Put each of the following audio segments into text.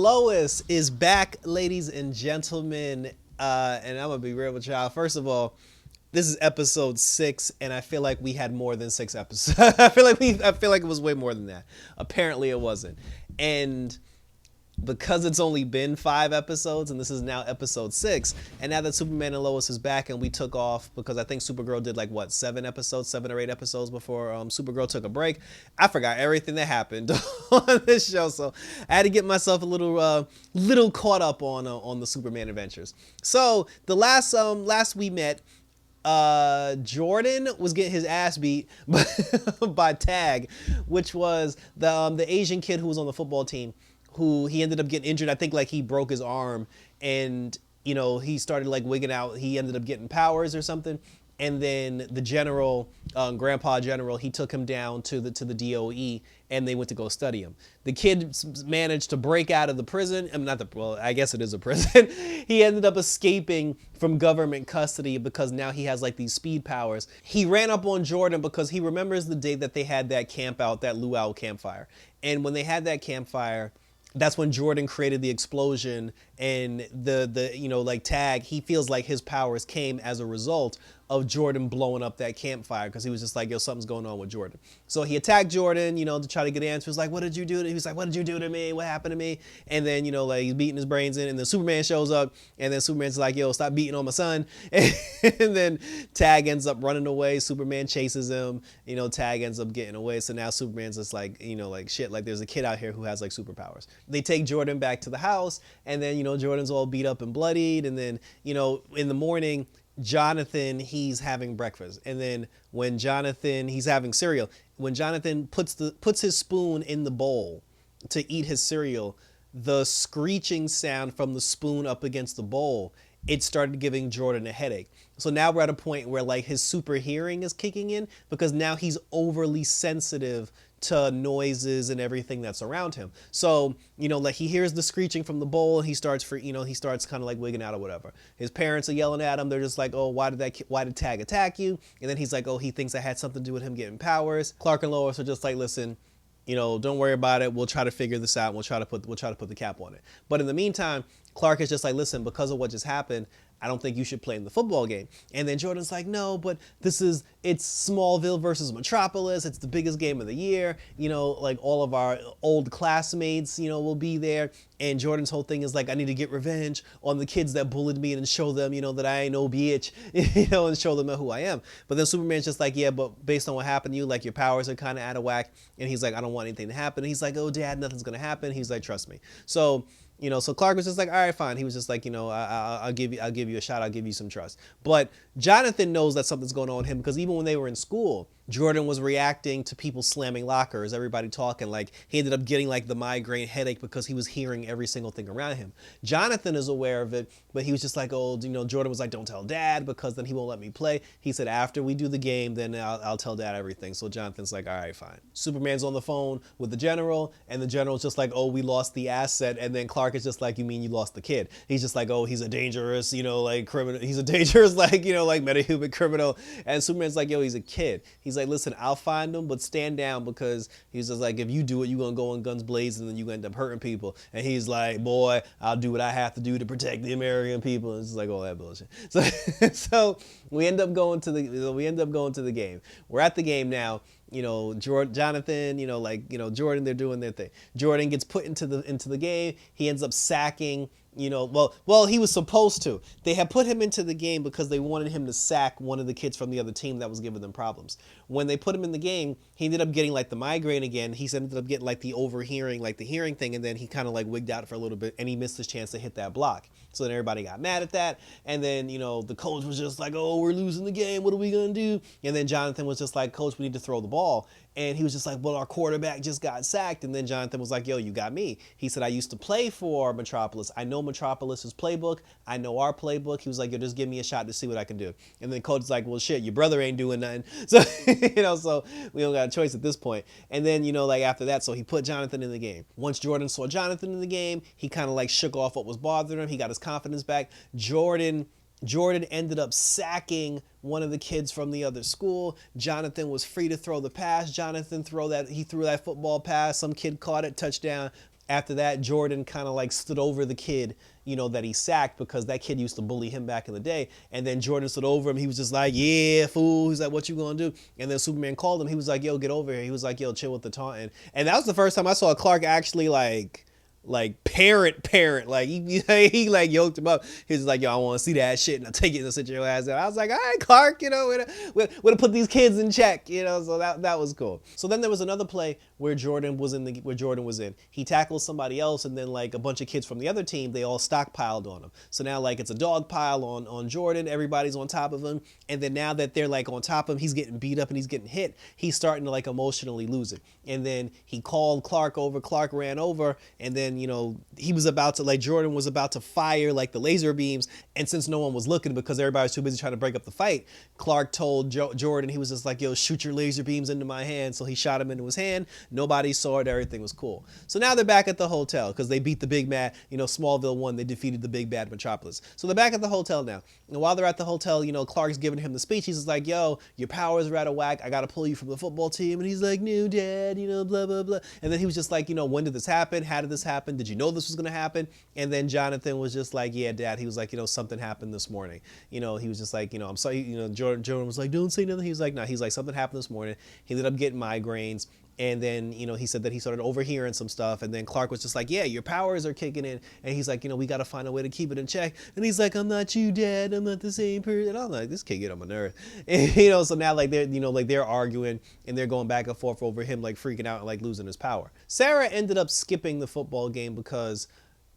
Lois is back, ladies and gentlemen. And I'm gonna be real with y'all. First of all, this is episode 6, and I feel like we had more than 6 episodes. I feel like it was way more than that. Apparently, it wasn't. And because it's only been 5 episodes, and this is now episode 6, and now that Superman and Lois is back, and we took off because I think Supergirl did like what 7 or 8 episodes before Supergirl took a break. I forgot everything that happened on this show, so I had to get myself a little caught up on the Superman adventures. So the last we met, Jordan was getting his ass beat by Tag, which was the Asian kid who was on the football team, who he ended up getting injured. I think like he broke his arm, and he started like wigging out. He ended up getting powers or something, and then the general, Grandpa General, he took him down to the DOE, and they went to go study him. The kid managed to break out of the prison. I guess it is a prison. He ended up escaping from government custody because now he has like these speed powers. He ran up on Jordan because he remembers the day that they had that camp out, that luau campfire. And when they had that campfire, that's when Jordan created the explosion, and the Tag, he feels like his powers came as a result of Jordan blowing up that campfire, because he was just like, yo, something's going on with Jordan. So he attacked Jordan, to try to get answers, like, what did you do to me? He was like, what did you do to me? What happened to me? And then, he's beating his brains in, and then Superman shows up, and then Superman's like, yo, stop beating on my son. And then Tag ends up running away. Superman chases him. Tag ends up getting away. So now Superman's just like, shit, like there's a kid out here who has like superpowers. They take Jordan back to the house, and then, Jordan's all beat up and bloodied. And then, in the morning, Jonathan, he's having breakfast. And then when Jonathan, he's having cereal. When Jonathan puts his spoon in the bowl to eat his cereal, the screeching sound from the spoon up against the bowl, it started giving Jordan a headache. So now we're at a point where like his super hearing is kicking in, because now he's overly sensitive to noises and everything that's around him. So, like he hears the screeching from the bowl, and he starts kind of like wigging out or whatever. His parents are yelling at him. They're just like, oh, why did Tag attack you? And then he's like, oh, he thinks I had something to do with him getting powers. Clark and Lois are just like, listen, don't worry about it. We'll try to figure this out. We'll try to put the cap on it. But in the meantime, Clark is just like, listen, because of what just happened, I don't think you should play in the football game. And then Jordan's like, no, but it's Smallville versus Metropolis. It's the biggest game of the year. Like all of our old classmates, will be there. And Jordan's whole thing is like, I need to get revenge on the kids that bullied me and show them, that I ain't no bitch, and show them who I am. But then Superman's just like, yeah, but based on what happened to you, like your powers are kind of out of whack. And he's like, I don't want anything to happen. And he's like, oh, Dad, nothing's going to happen. He's like, trust me. So Clark was just like, all right, fine. He was just like, I'll give you a shot. I'll give you some trust. But Jonathan knows that something's going on with him, because even when they were in school, Jordan was reacting to people slamming lockers, everybody talking. Like he ended up getting like the migraine headache because he was hearing every single thing around him. Jonathan is aware of it, but he was just like, oh, Jordan was like, don't tell Dad, because then he won't let me play. He said, after we do the game, then I'll tell Dad everything. So Jonathan's like, all right, fine. Superman's on the phone with the general, and the general's just like, oh, we lost the asset. And then Clark is just like, you mean you lost the kid? He's just like, oh, he's a dangerous, like criminal. He's a dangerous, like, like metahuman criminal. And Superman's like, yo, he's a kid. He's like, listen, I'll find him, but stand down, because he's just like, if you do it, you're going to go on guns blazing, and then you end up hurting people. And he's like, boy, I'll do what I have to do to protect the American people. And it's like all that bullshit. So we end up going to the game. We're at the game now. Jonathan, Jordan, they're doing their thing. Jordan gets put into the game. He ends up sacking, he was supposed to. They had put him into the game because they wanted him to sack one of the kids from the other team that was giving them problems. When they put him in the game, he ended up getting like the migraine again. He ended up getting like the overhearing, like the hearing thing, and then he kind of like wigged out for a little bit, and he missed his chance to hit that block. So then everybody got mad at that, and then the coach was just like, oh, we're losing the game, what are we gonna do? And then Jonathan was just like, coach, we need to throw the ball. And he was just like, well, our quarterback just got sacked. And then Jonathan was like, yo, you got me. He said, I used to play for Metropolis. I know Metropolis's playbook. I know our playbook. He was like, yo, just give me a shot to see what I can do. And then coach is like, well, shit, your brother ain't doing nothing. So, so we don't got a choice at this point. And then, after that, so he put Jonathan in the game. Once Jordan saw Jonathan in the game, he kind of like shook off what was bothering him. He got his confidence back. Jordan ended up sacking one of the kids from the other school. Jonathan was free to throw the pass. Jonathan threw that football pass. Some kid caught it, touchdown. After that, Jordan kind of like stood over the kid, that he sacked because that kid used to bully him back in the day. And then Jordan stood over him. He was just like, yeah, fool. He's like, what you gonna do? And then Superman called him. He was like, yo, get over here. He was like, yo, chill with the taunting. And that was the first time I saw Clark actually like parent, like he like yoked him up. He was like, yo, I want to see that shit, and I'll take it and sit your ass down. I was like, all right, Clark, we're to put these kids in check, so that was cool. So then there was another play where Jordan was in. He tackled somebody else, and then like a bunch of kids from the other team, they all stockpiled on him. So now like it's a dog pile on Jordan. Everybody's on top of him, and then now that they're like on top of him, he's getting beat up and he's getting hit. He's starting to like emotionally lose it. And then he called Clark over. Clark ran over, and then he was about to, like, Jordan was about to fire like the laser beams, and since no one was looking because everybody was too busy trying to break up the fight, Clark told Jordan, he was just like, yo, shoot your laser beams into my hand. So he shot him into his hand. Nobody saw it. Everything was cool. So now they're back at the hotel because they beat the big bad, Smallville won. They defeated the big bad Metropolis. So they're back at the hotel now. And while they're at the hotel, Clark's giving him the speech. He's just like, yo, your powers are out of whack. I got to pull you from the football team. And he's like, no, dad, blah, blah, blah. And then he was just like, when did this happen? How did this happen? Did you know this was going to happen? And then Jonathan was just like, yeah, dad. He was like, something happened this morning. He was just like, I'm sorry. Jordan was like, don't say nothing. He was like, no, he's like, something happened this morning. He ended up getting migraines. And then, he said that he started overhearing some stuff. And then Clark was just like, yeah, your powers are kicking in. And he's like, we got to find a way to keep it in check. And he's like, I'm not you, dad. I'm not the same person. And I'm like, this kid get on my nerves. And, so now like they're, they're arguing and they're going back and forth over him like freaking out and like losing his power. Sarah ended up skipping the football game because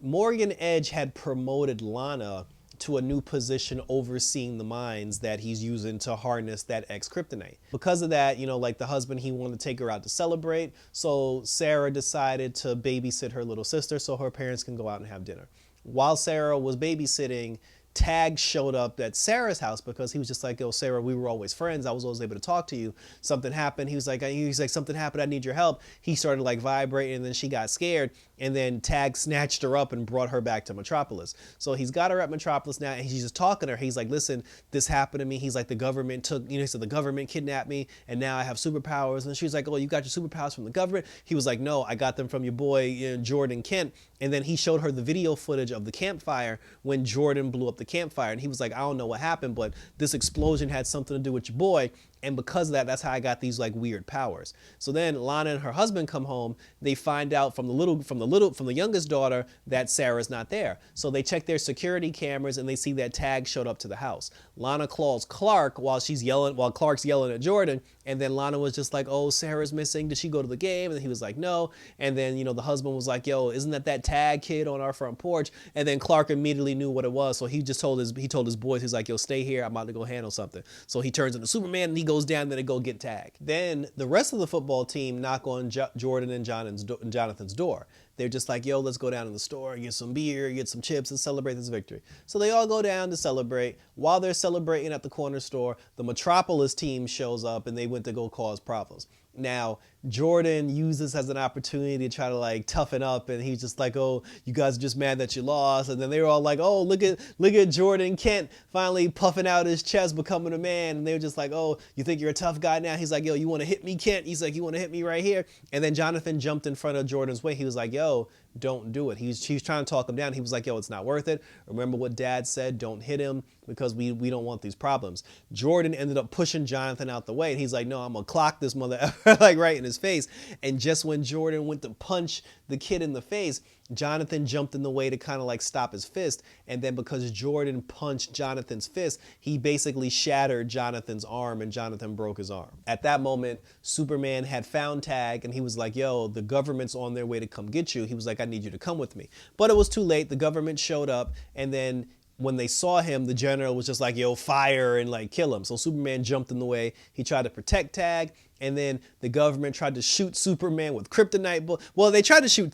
Morgan Edge had promoted Lana to a new position overseeing the mines that he's using to harness that X-kryptonite. Because of that, like the husband, he wanted to take her out to celebrate. So Sarah decided to babysit her little sister so her parents can go out and have dinner. While Sarah was babysitting, Tag showed up at Sarah's house because he was just like, yo, Sarah, we were always friends. I was always able to talk to you. Something happened. He was like, something happened. I need your help. He started like vibrating, and then she got scared. And then Tag snatched her up and brought her back to Metropolis. So he's got her at Metropolis now, and he's just talking to her. He's like, listen, this happened to me. He's like, the government took, he said the government kidnapped me, and now I have superpowers. And she's like, oh, you got your superpowers from the government? He was like, no, I got them from your boy, Jordan Kent. And then he showed her the video footage of the campfire when Jordan blew up the campfire. And he was like, I don't know what happened, but this explosion had something to do with your boy. And because of that, that's how I got these like weird powers. So then Lana and her husband come home. They find out from the youngest daughter that Sarah's not there. So they check their security cameras and they see that Tag showed up to the house. Lana calls Clark while Clark's yelling at Jordan. And then Lana was just like, oh, Sarah's missing. Did she go to the game? And he was like, no. And then, the husband was like, yo, isn't that Tag kid on our front porch? And then Clark immediately knew what it was. So he just told his boys, he's like, yo, stay here. I'm about to go handle something. So he turns into Superman and he goes down there to go get Tag. Then the rest of the football team knock on Jordan and Jonathan's door. They're just like, yo, let's go down to the store, get some beer, get some chips, and celebrate this victory. So they all go down to celebrate. While they're celebrating at the corner store, the Metropolis team shows up and they went to go cause problems. Now, Jordan used this as an opportunity to try to like toughen up, and he's just like, oh, you guys are just mad that you lost. And then they were all like, oh, look at Jordan Kent finally puffing out his chest, becoming a man. And they were just like, oh, you think you're a tough guy now? He's like, yo, you want to hit me, Kent? He's like, you want to hit me right here? And then Jonathan jumped in front of Jordan's way. He was like, yo, don't do it. He was trying to talk him down. He was like, yo, it's not worth it. Remember what dad said, don't hit him because we don't want these problems. Jordan ended up pushing Jonathan out the way, and he's like, no, I'm gonna clock this mother like right in his face. And just when Jordan went to punch the kid in the face, Jonathan jumped in the way to kind of like stop his fist. And then because Jordan punched Jonathan's fist, he basically shattered Jonathan's arm and Jonathan broke his arm. At that moment, Superman had found Tag and he was like, yo, the government's on their way to come get you. He was like, I need you to come with me. But it was too late. The government showed up, and then when they saw him, the general was just like, yo, fire, and like kill him. So Superman jumped in the way. He tried to protect Tag, and then the government tried to shoot Superman with kryptonite bullets. Well, they tried to shoot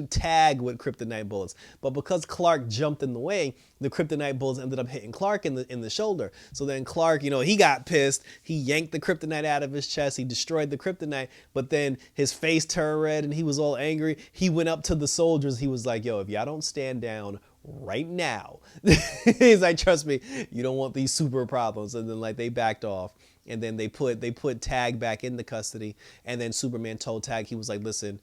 Tag with kryptonite bullets, but because Clark jumped in the way, the kryptonite bullets ended up hitting Clark in the shoulder. So then Clark, he got pissed. He yanked the kryptonite out of his chest. He destroyed the kryptonite, but then his face turned red and he was all angry. He went up to the soldiers. He was like, yo, if y'all don't stand down right now, he's like, trust me, you don't want these super problems. And then like they backed off, and then they put Tag back into custody. And then Superman told Tag, he was like, listen,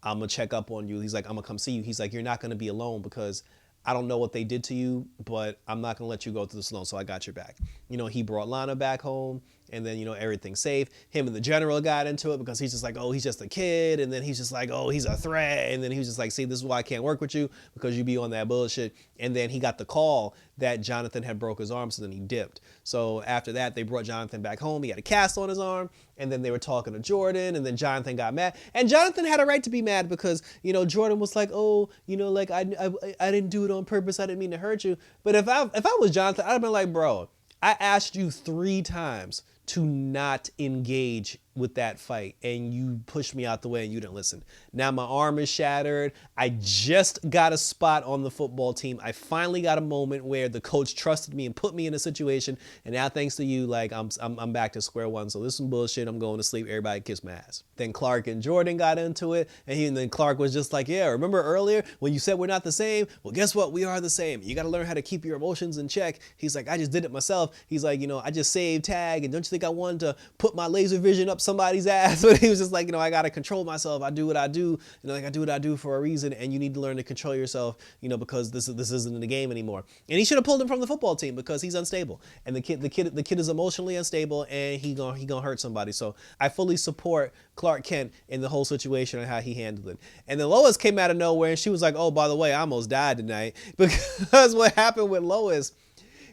I'm gonna check up on you. He's like, I'm gonna come see you. He's like, you're not gonna be alone because I don't know what they did to you, but I'm not gonna let you go through this alone. So I got your back. He brought Lana back home, and then everything's safe. Him and the general got into it because he's just like, oh, he's just a kid, and then he's just like, oh, he's a threat, and then he was just like, see, this is why I can't work with you because you be on that bullshit. And then he got the call that Jonathan had broke his arm, so then he dipped. So after that, they brought Jonathan back home. He had a cast on his arm, and then they were talking to Jordan, and then Jonathan got mad, and Jonathan had a right to be mad because Jordan was like, oh, like I didn't do it on purpose. I didn't mean to hurt you. But if I was Jonathan, I'd have been like, bro, I asked you 3 times to not engage with that fight, and you pushed me out the way and you didn't listen. Now my arm is shattered. I just got a spot on the football team. I finally got a moment where the coach trusted me and put me in a situation, and now thanks to you, like I'm back to square one. So this is some bullshit. I'm going to sleep. Everybody kiss my ass. Then Clark and Jordan got into it, and then Clark was just like, yeah, remember earlier when you said we're not the same? Well, guess what? We are the same. You got to learn how to keep your emotions in check. He's like, I just did it myself. He's like, I just saved tag, and don't you think I wanted to put my laser vision up somebody's ass? But he was just like, I got to control myself. I do what I do. Like I do what I do for a reason, and you need to learn to control yourself, because this isn't in the game anymore. And he should have pulled him from the football team because he's unstable, and the kid is emotionally unstable, and he gonna hurt somebody. So I fully support Clark Kent in the whole situation and how he handled it. And then Lois came out of nowhere, and she was like, oh, by the way, I almost died tonight. Because what happened with Lois,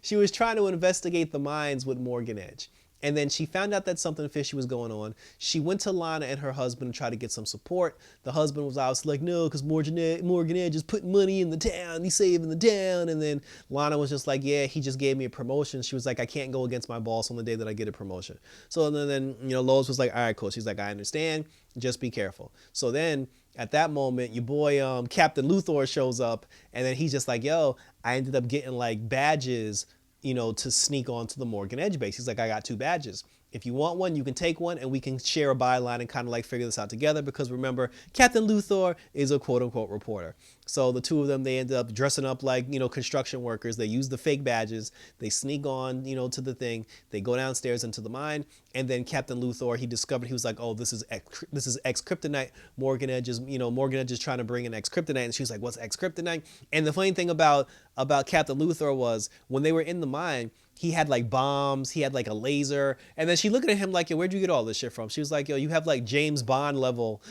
she was trying to investigate the mines with Morgan Edge. And then she found out that something fishy was going on. She went to Lana and her husband and tried to get some support. The husband was obviously like, no, because Morgan Edge is putting money in the town. He's saving the town. And then Lana was just like, yeah, he just gave me a promotion. She was like, I can't go against my boss on the day that I get a promotion. So then Lois was like, all right, cool. She's like, I understand. Just be careful. So then at that moment, your boy Captain Luthor shows up. And then he's just like, yo, I ended up getting like badges to sneak onto the Morgan Edge base. He's like, I got 2 badges. If you want one, you can take one, and we can share a byline and kind of like figure this out together, because remember, Captain Luthor is a quote-unquote reporter. So the 2 of them, they ended up dressing up like, construction workers. They use the fake badges. They sneak on, to the thing. They go downstairs into the mine, and then Captain Luthor, he discovered, he was like, oh, this is X-Kryptonite. Morgan Edge is trying to bring in X-Kryptonite, and she was like, what's X-Kryptonite? And the funny thing about Captain Luthor was, when they were in the mine, he had like bombs, he had like a laser, and then she looked at him like, yo, where'd you get all this shit from? She was like, yo, you have like James Bond level,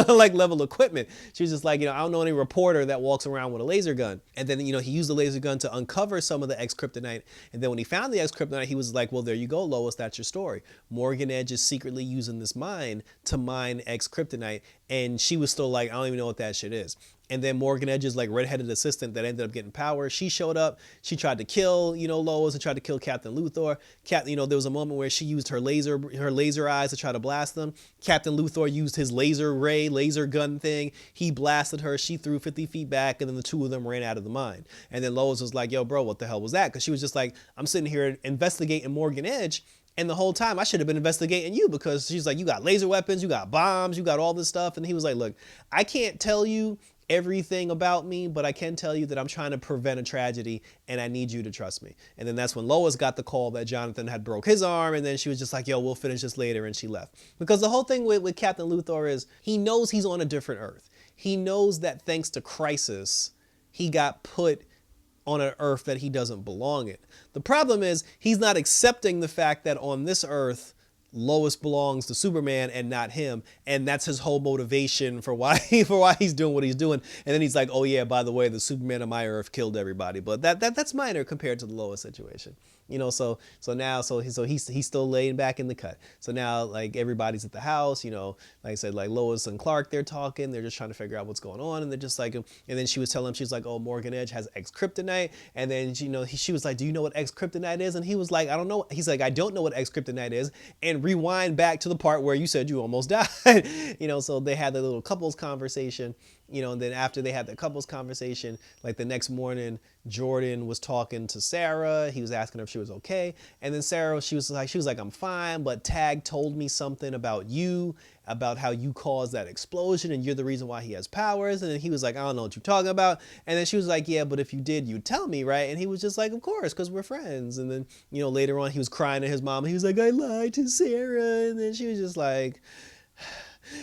level equipment. She was just like, I don't know any reporter that walks around with a laser gun. And then, he used the laser gun to uncover some of the X-Kryptonite. And then when he found the X-Kryptonite, he was like, well, there you go, Lois, that's your story. Morgan Edge is secretly using this mine to mine X-Kryptonite. And she was still like, I don't even know what that shit is. And then Morgan Edge's like redheaded assistant that ended up getting power, she showed up. She tried to kill, Lois, and tried to kill Captain Luthor. There was a moment where she used her laser eyes to try to blast them. Captain Luthor used his laser gun thing. He blasted her. She threw 50 feet back, and then the 2 of them ran out of the mine. And then Lois was like, yo, bro, what the hell was that? Because she was just like, I'm sitting here investigating Morgan Edge, and the whole time I should have been investigating you, because she's like, you got laser weapons, you got bombs, you got all this stuff. And he was like, look, I can't tell you everything about me, but I can tell you that I'm trying to prevent a tragedy, and I need you to trust me. And then that's when Lois got the call that Jonathan had broke his arm, and then she was just like, yo, we'll finish this later, and she left. Because the whole thing with Captain Luthor is, he knows he's on a different Earth. He knows that thanks to Crisis, he got put on an Earth that he doesn't belong in. The problem is, he's not accepting the fact that on this Earth, Lois belongs to Superman and not him, and that's his whole motivation for why he's doing what he's doing. And then he's like, oh yeah, by the way, the Superman of my Earth killed everybody, but that's minor compared to the Lois situation. So he's still laying back in the cut. So now, like, everybody's at the house, like I said, like Lois and Clark, they're talking, they're just trying to figure out what's going on, and they're just like, and then she was telling him, she's like, oh, Morgan Edge has X-Kryptonite, and then she was like, do you know what X-Kryptonite is? And he was like, I don't know. He's like, I don't know what X-Kryptonite is, and rewind back to the part where you said you almost died. So they had the little couples conversation. And then after they had the couples conversation, like the next morning, Jordan was talking to Sarah. He was asking her if she was okay. And then Sarah, she was like, I'm fine, but Tag told me something about you, about how you caused that explosion, and you're the reason why he has powers. And then he was like, I don't know what you're talking about. And then she was like, yeah, but if you did, you'd tell me, right? And he was just like, of course, because we're friends. And then, later on, he was crying to his mom. He was like, I lied to Sarah. And then she was just like,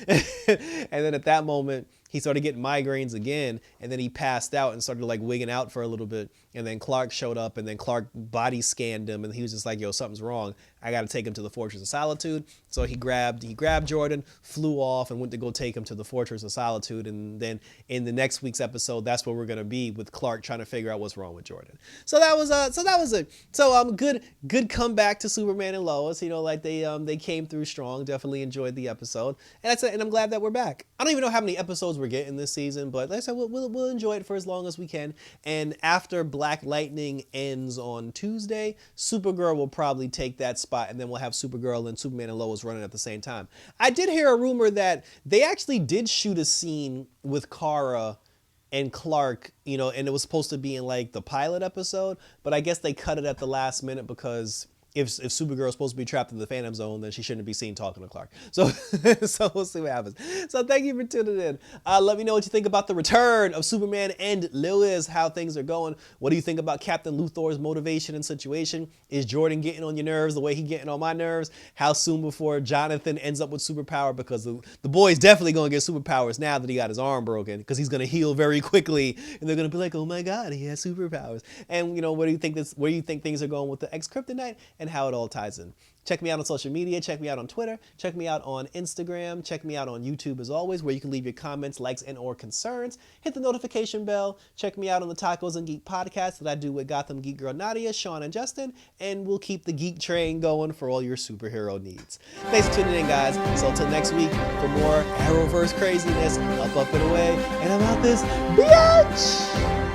And then at that moment, he started getting migraines again, and then he passed out and started like wigging out for a little bit. And then Clark showed up, and then Clark body scanned him, and he was just like, "Yo, something's wrong. I got to take him to the Fortress of Solitude." So he grabbed Jordan, flew off, and went to go take him to the Fortress of Solitude. And then in the next week's episode, that's where we're gonna be with Clark trying to figure out what's wrong with Jordan. So that was it. So good comeback to Superman and Lois. You know, like they came through strong. Definitely enjoyed the episode, and that's it. And I'm glad that we're back. I don't even know how many episodes we're getting this season, but like I said, we'll enjoy it for as long as we can. And after Black Lightning ends on Tuesday, Supergirl will probably take that spot, and then we'll have Supergirl and Superman and Lois running at the same time. I did hear a rumor that they actually did shoot a scene with Kara and Clark, you know, and it was supposed to be in like the pilot episode, but I guess they cut it at the last minute because if Supergirl is supposed to be trapped in the Phantom Zone, then she shouldn't be seen talking to Clark. So, so we'll see what happens. So thank you for tuning in. Let me know what you think about the return of Superman and Lois, how things are going. What do you think about Captain Luthor's motivation and situation? Is Jordan getting on your nerves the way he getting on my nerves? How soon before Jonathan ends up with superpower? Because the boy's definitely going to get superpowers now that he got his arm broken, because he's going to heal very quickly, and they're going to be like, oh my God, he has superpowers. And you know, where do you think things are going with the ex-Kryptonite? And how it all ties in. Check me out on social media. Check me out on Twitter. Check me out on Instagram. Check me out on YouTube as always, where you can leave your comments, likes, and or concerns. Hit the notification bell. Check me out on the Tacos and Geek podcast that I do with Gotham Geek Girl Nadia, Sean, and Justin. And we'll keep the geek train going for all your superhero needs. Thanks for tuning in, guys. So until next week for more Arrowverse craziness, up and away. And I'm out this bitch.